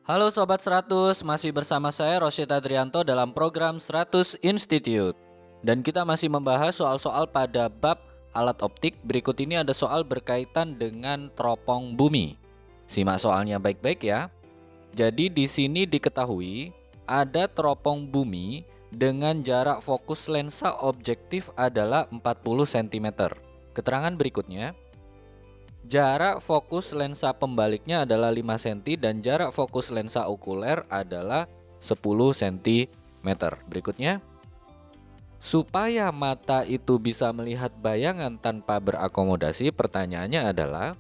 Halo Sobat 100, masih bersama saya Rosyid Adrianto dalam program 100 Institute. Dan kita masih membahas soal-soal pada bab alat optik. Berikut ini ada soal berkaitan dengan teropong bumi. Simak soalnya baik-baik ya. Jadi di sini diketahui ada teropong bumi dengan jarak fokus lensa objektif adalah 40 cm. Keterangan berikutnya. Jarak fokus lensa pembaliknya adalah 5 cm dan jarak fokus lensa okuler adalah 10 cm. Berikutnya, supaya mata itu bisa melihat bayangan tanpa berakomodasi, pertanyaannya adalah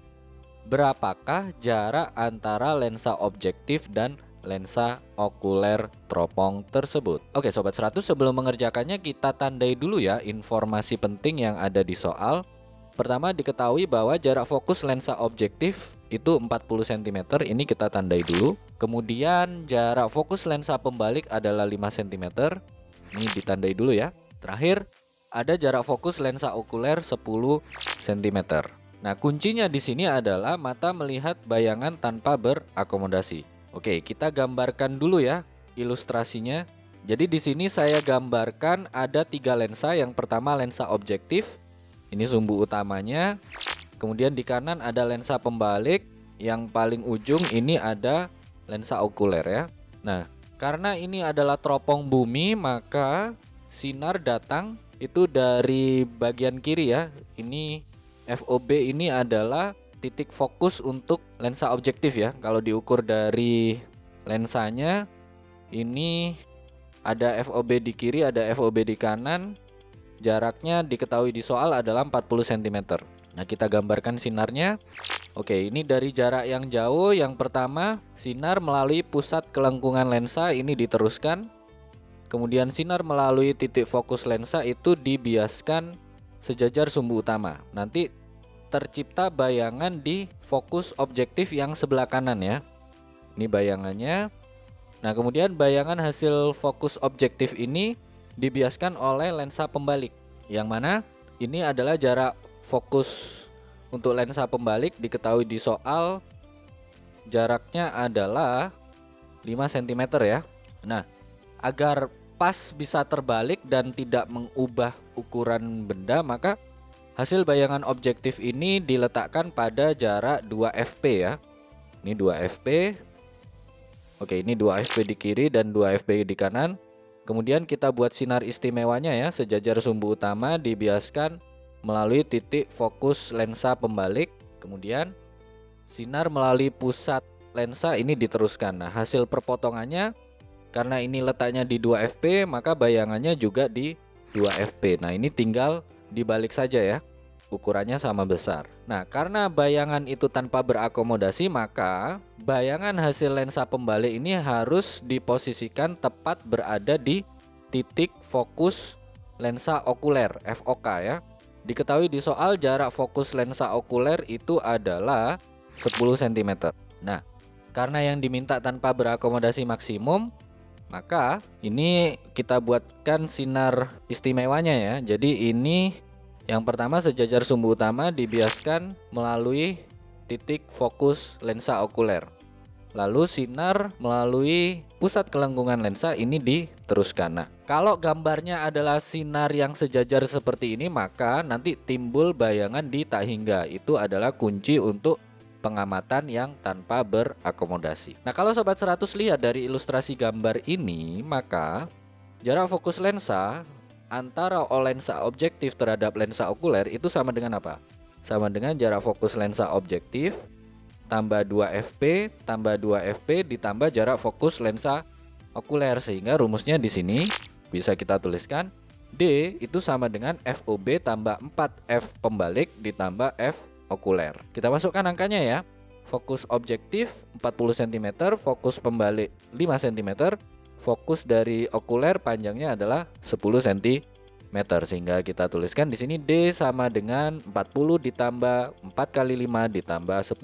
berapakah jarak antara lensa objektif dan lensa okuler teropong tersebut? Oke Sobat 100, sebelum mengerjakannya kita tandai dulu ya informasi penting yang ada di soal. Pertama, diketahui bahwa jarak fokus lensa objektif itu 40 cm, ini kita tandai dulu. Kemudian jarak fokus lensa pembalik adalah 5 cm, ini ditandai dulu ya. Terakhir, ada jarak fokus lensa okuler 10 cm. Nah, kuncinya di sini adalah mata melihat bayangan tanpa berakomodasi. Oke, kita gambarkan dulu ya ilustrasinya. Jadi di sini saya gambarkan ada 3 lensa. Yang pertama lensa objektif. Ini sumbu utamanya. Kemudian di kanan ada lensa pembalik. Yang paling ujung ini ada lensa okuler ya. Nah, karena ini adalah teropong bumi, maka sinar datang itu dari bagian kiri ya. Ini FOB ini adalah titik fokus untuk lensa objektif ya. Kalau diukur dari lensanya, ini ada FOB di kiri, ada FOB di kanan. Jaraknya diketahui di soal adalah 40 cm. Nah, kita gambarkan sinarnya. Oke, ini dari jarak yang jauh. Yang pertama, sinar melalui pusat kelengkungan lensa ini diteruskan. Kemudian sinar melalui titik fokus lensa itu dibiaskan sejajar sumbu utama. Nanti tercipta bayangan di fokus objektif yang sebelah kanan ya. Ini bayangannya. Nah, kemudian bayangan hasil fokus objektif ini dibiaskan oleh lensa pembalik, yang mana ini adalah jarak fokus untuk lensa pembalik. Diketahui di soal jaraknya adalah 5 cm ya. Nah, agar pas bisa terbalik dan tidak mengubah ukuran benda, maka hasil bayangan objektif ini diletakkan pada jarak 2 fp ya. Ini 2 fp. Oke, ini 2 fp di kiri dan 2 fp di kanan. Kemudian kita buat sinar istimewanya ya, sejajar sumbu utama dibiaskan melalui titik fokus lensa pembalik. Kemudian sinar melalui pusat lensa ini diteruskan. Nah, hasil perpotongannya karena ini letaknya di 2 fp, maka bayangannya juga di 2 fp. Nah, ini tinggal dibalik saja ya. Ukurannya sama besar. Nah, karena bayangan itu tanpa berakomodasi, maka bayangan hasil lensa pembalik ini harus diposisikan tepat berada di titik fokus lensa okuler (FOK) ya. Diketahui di soal jarak fokus lensa okuler itu adalah 10 cm. Nah, karena yang diminta tanpa berakomodasi maksimum, maka ini kita buatkan sinar istimewanya ya. Jadi ini yang pertama, sejajar sumbu utama dibiaskan melalui titik fokus lensa okuler. Lalu sinar melalui pusat kelengkungan lensa ini diteruskan. Nah, kalau gambarnya adalah sinar yang sejajar seperti ini, maka nanti timbul bayangan di tak hingga. Itu adalah kunci untuk pengamatan yang tanpa berakomodasi. Nah, kalau Sobat 100 lihat dari ilustrasi gambar ini, maka jarak fokus lensa antara lensa objektif terhadap lensa okuler itu sama dengan apa? Sama dengan jarak fokus lensa objektif tambah 2 fp tambah 2 fp ditambah jarak fokus lensa okuler, sehingga rumusnya di sini bisa kita tuliskan D itu sama dengan FOB tambah 4F pembalik ditambah F okuler. Kita masukkan angkanya ya. Fokus objektif 40 cm, fokus pembalik 5 cm. Fokus dari okuler panjangnya adalah 10 cm, sehingga kita tuliskan di sini D sama dengan 40 ditambah 4 kali 5 ditambah 10.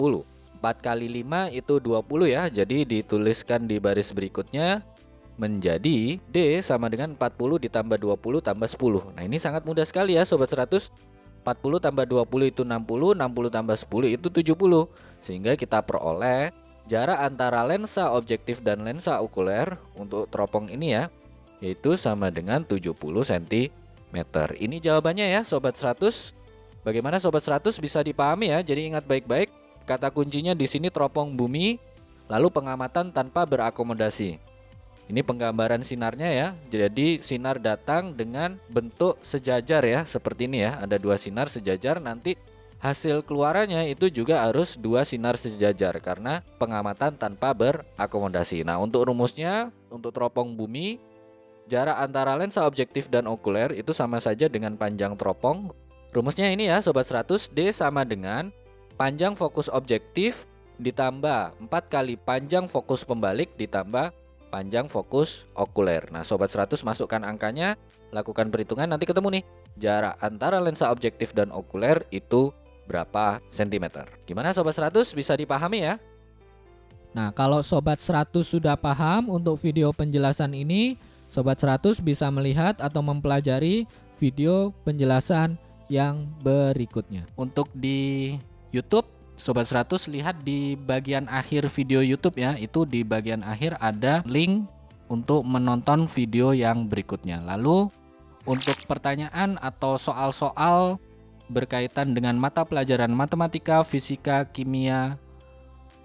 4 kali 5 itu 20 ya. Jadi dituliskan di baris berikutnya menjadi D sama dengan 40 ditambah 20 tambah 10. Nah, ini sangat mudah sekali ya Sobat 100. 40 tambah 20 itu 60, 60 tambah 10 itu 70. Sehingga kita peroleh jarak antara lensa objektif dan lensa okuler untuk teropong ini ya, yaitu sama dengan 70 cm. Ini jawabannya ya Sobat 100. Bagaimana Sobat 100 bisa dipahami ya? Jadi ingat baik-baik, kata kuncinya di sini teropong bumi, lalu pengamatan tanpa berakomodasi. Ini penggambaran sinarnya ya. Jadi sinar datang dengan bentuk sejajar ya, seperti ini ya. Ada dua sinar sejajar, nanti hasil keluarannya itu juga harus dua sinar sejajar karena pengamatan tanpa berakomodasi. Nah, untuk rumusnya, untuk teropong bumi, jarak antara lensa objektif dan okuler itu sama saja dengan panjang teropong. Rumusnya ini ya Sobat 100, D sama dengan panjang fokus objektif ditambah 4 kali panjang fokus pembalik ditambah panjang fokus okuler. Nah Sobat 100 masukkan angkanya, lakukan perhitungan, nanti ketemu nih jarak antara lensa objektif dan okuler itu berapa sentimeter. Gimana Sobat 100, bisa dipahami ya? Nah, kalau Sobat 100 sudah paham untuk video penjelasan ini, Sobat 100 bisa melihat atau mempelajari video penjelasan yang berikutnya. Untuk di YouTube, Sobat 100 lihat di bagian akhir video YouTube ya, itu di bagian akhir ada link untuk menonton video yang berikutnya. Lalu untuk pertanyaan atau soal-soal berkaitan dengan mata pelajaran matematika, fisika, kimia,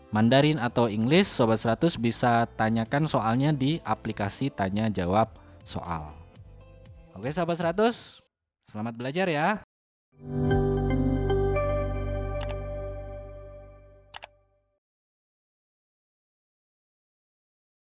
Mandarin atau Inggris, Sobat 100 bisa tanyakan soalnya di aplikasi tanya jawab soal. Oke Sobat 100, selamat belajar ya.